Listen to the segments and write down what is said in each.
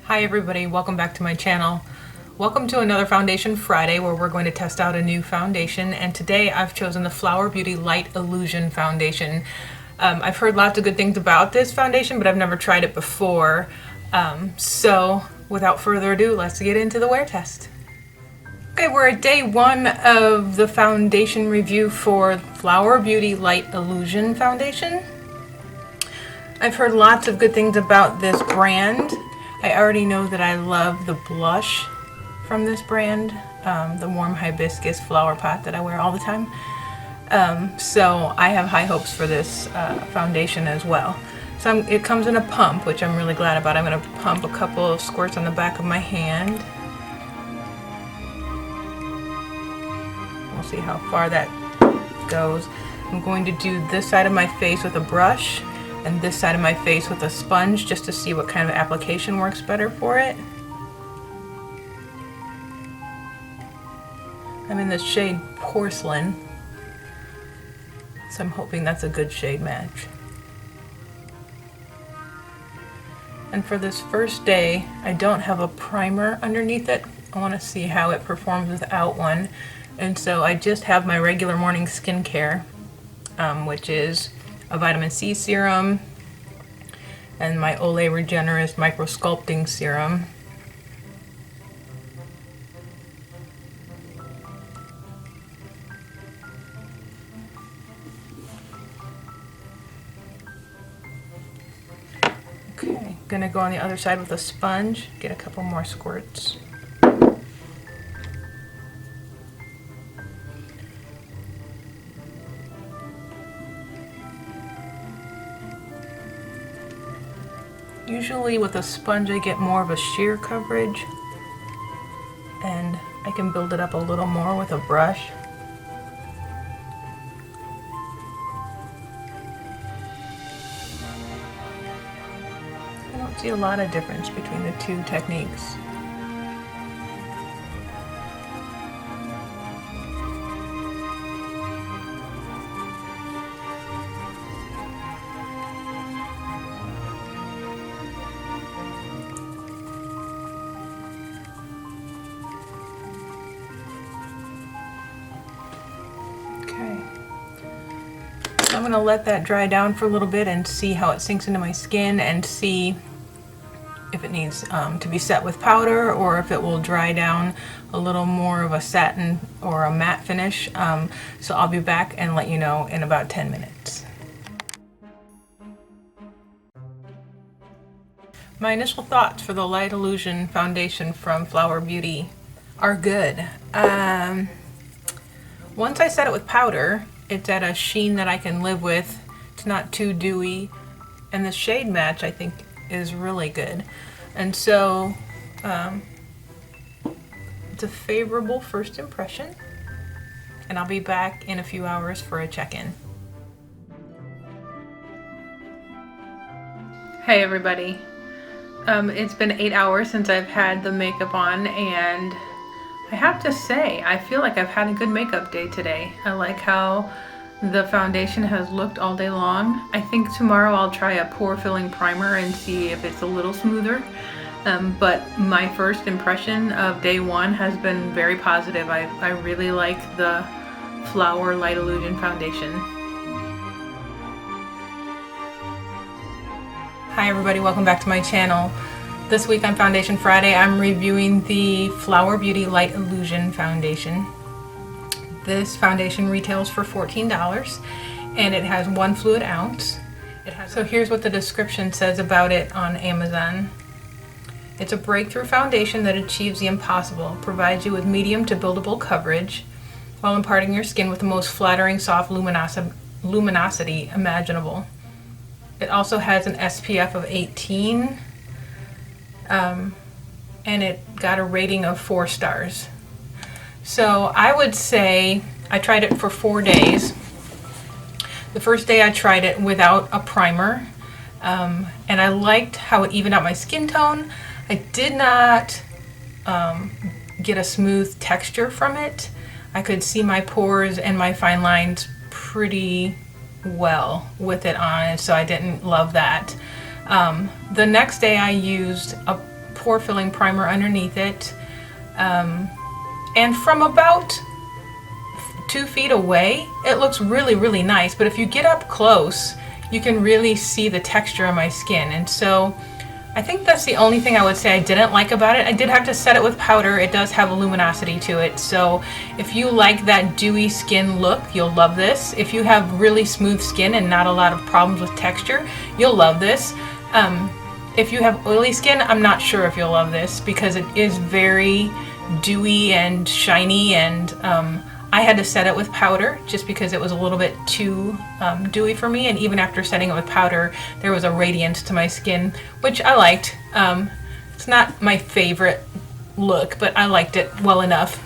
Hi everybody, welcome back to my channel. Welcome to another Foundation Friday where we're going to test out a new foundation, and today I've chosen the Flower Beauty Light Illusion Foundation. I've heard lots of good things about this foundation, but I've never tried it before. So without further ado, let's get into the wear test. Okay, we're at day one of the foundation review for Flower Beauty Light Illusion Foundation. I've heard lots of good things about this brand. I already know that I love the blush from this brand, the warm hibiscus flower pot that I wear all the time. So I have high hopes for this foundation as well. So it comes in a pump, which I'm really glad about. I'm going to pump a couple of squirts on the back of my hand. We'll see how far that goes. I'm going to do this side of my face with a brush and this side of my face with a sponge, just to see what kind of application works better for it. I'm in the shade Porcelain, so I'm hoping that's a good shade match. And for this first day, I don't have a primer underneath it. I want to see how it performs without one. And so I just have my regular morning skincare, which is a vitamin C serum and my Olay Regenerist Micro Sculpting Serum. Okay, gonna go on the other side with a sponge, get a couple more squirts. Usually with a sponge I get more of a sheer coverage, and I can build it up a little more with a brush. I don't see a lot of difference between the two techniques. I'm going to let that dry down for a little bit and see how it sinks into my skin, and see if it needs to be set with powder or if it will dry down a little more of a satin or a matte finish. So I'll be back and let you know in about 10 minutes. My initial thoughts for the Light Illusion foundation from Flower Beauty are good. Once I set it with powder, it's at a sheen that I can live with. It's not too dewy, and the shade match I think is really good. And so it's a favorable first impression, and I'll be back in a few hours for a check-in. Hey everybody. It's been 8 hours since I've had the makeup on, and I have to say, I feel like I've had a good makeup day today. I like how the foundation has looked all day long. I think tomorrow I'll try a pore filling primer and see if it's a little smoother. But my first impression of day one has been very positive. I really like the Flower Light Illusion foundation. Hi everybody, welcome back to my channel. This week on Foundation Friday, I'm reviewing the Flower Beauty Light Illusion foundation. This foundation retails for $14, and it has 1 fluid ounce. So here's what the description says about it on Amazon. It's a breakthrough foundation that achieves the impossible, provides you with medium to buildable coverage, while imparting your skin with the most flattering soft luminosity imaginable. It also has an SPF of 18. And it got a rating of 4 stars. So I would say I tried it for 4 days. The first day I tried it without a primer, and I liked how it evened out my skin tone. I did not get a smooth texture from it. I could see my pores and my fine lines pretty well with it on, so I didn't love that. The next day I used a pore filling primer underneath it. And from about 2 feet away, it looks really, really nice. But if you get up close, you can really see the texture of my skin. And so I think that's the only thing I would say I didn't like about it. I did have to set it with powder. It does have a luminosity to it. So if you like that dewy skin look, you'll love this. If you have really smooth skin and not a lot of problems with texture, you'll love this. If you have oily skin, I'm not sure if you'll love this because it is very dewy and shiny, and I had to set it with powder just because it was a little bit too dewy for me, and even after setting it with powder, there was a radiance to my skin, which I liked. It's not my favorite look, but I liked it well enough.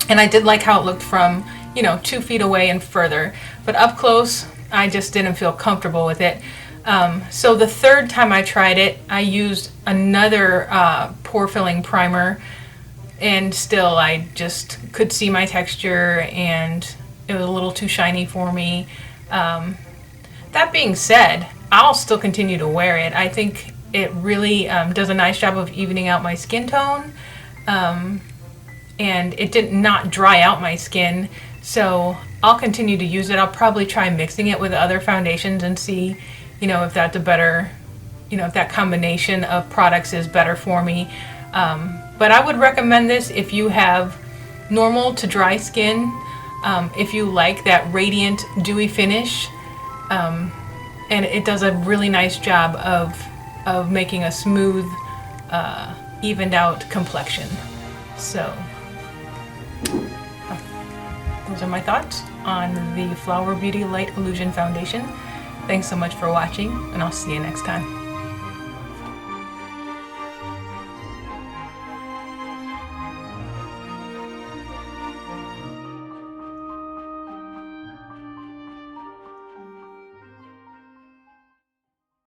And I did like how it looked from, 2 feet away and further. But up close, I just didn't feel comfortable with it. So the third time I tried it, I used another pore filling primer, and still I just could see my texture and it was a little too shiny for me. That being said, I'll still continue to wear it. I think it really does a nice job of evening out my skin tone, and it did not dry out my skin, so I'll continue to use it. I'll probably try mixing it with other foundations and see, if that's a better, if that combination of products is better for me. But I would recommend this if you have normal to dry skin, if you like that radiant, dewy finish, and it does a really nice job of making a smooth, evened out complexion. So, those are my thoughts on the Flower Beauty Light Illusion Foundation. Thanks so much for watching, and I'll see you next time.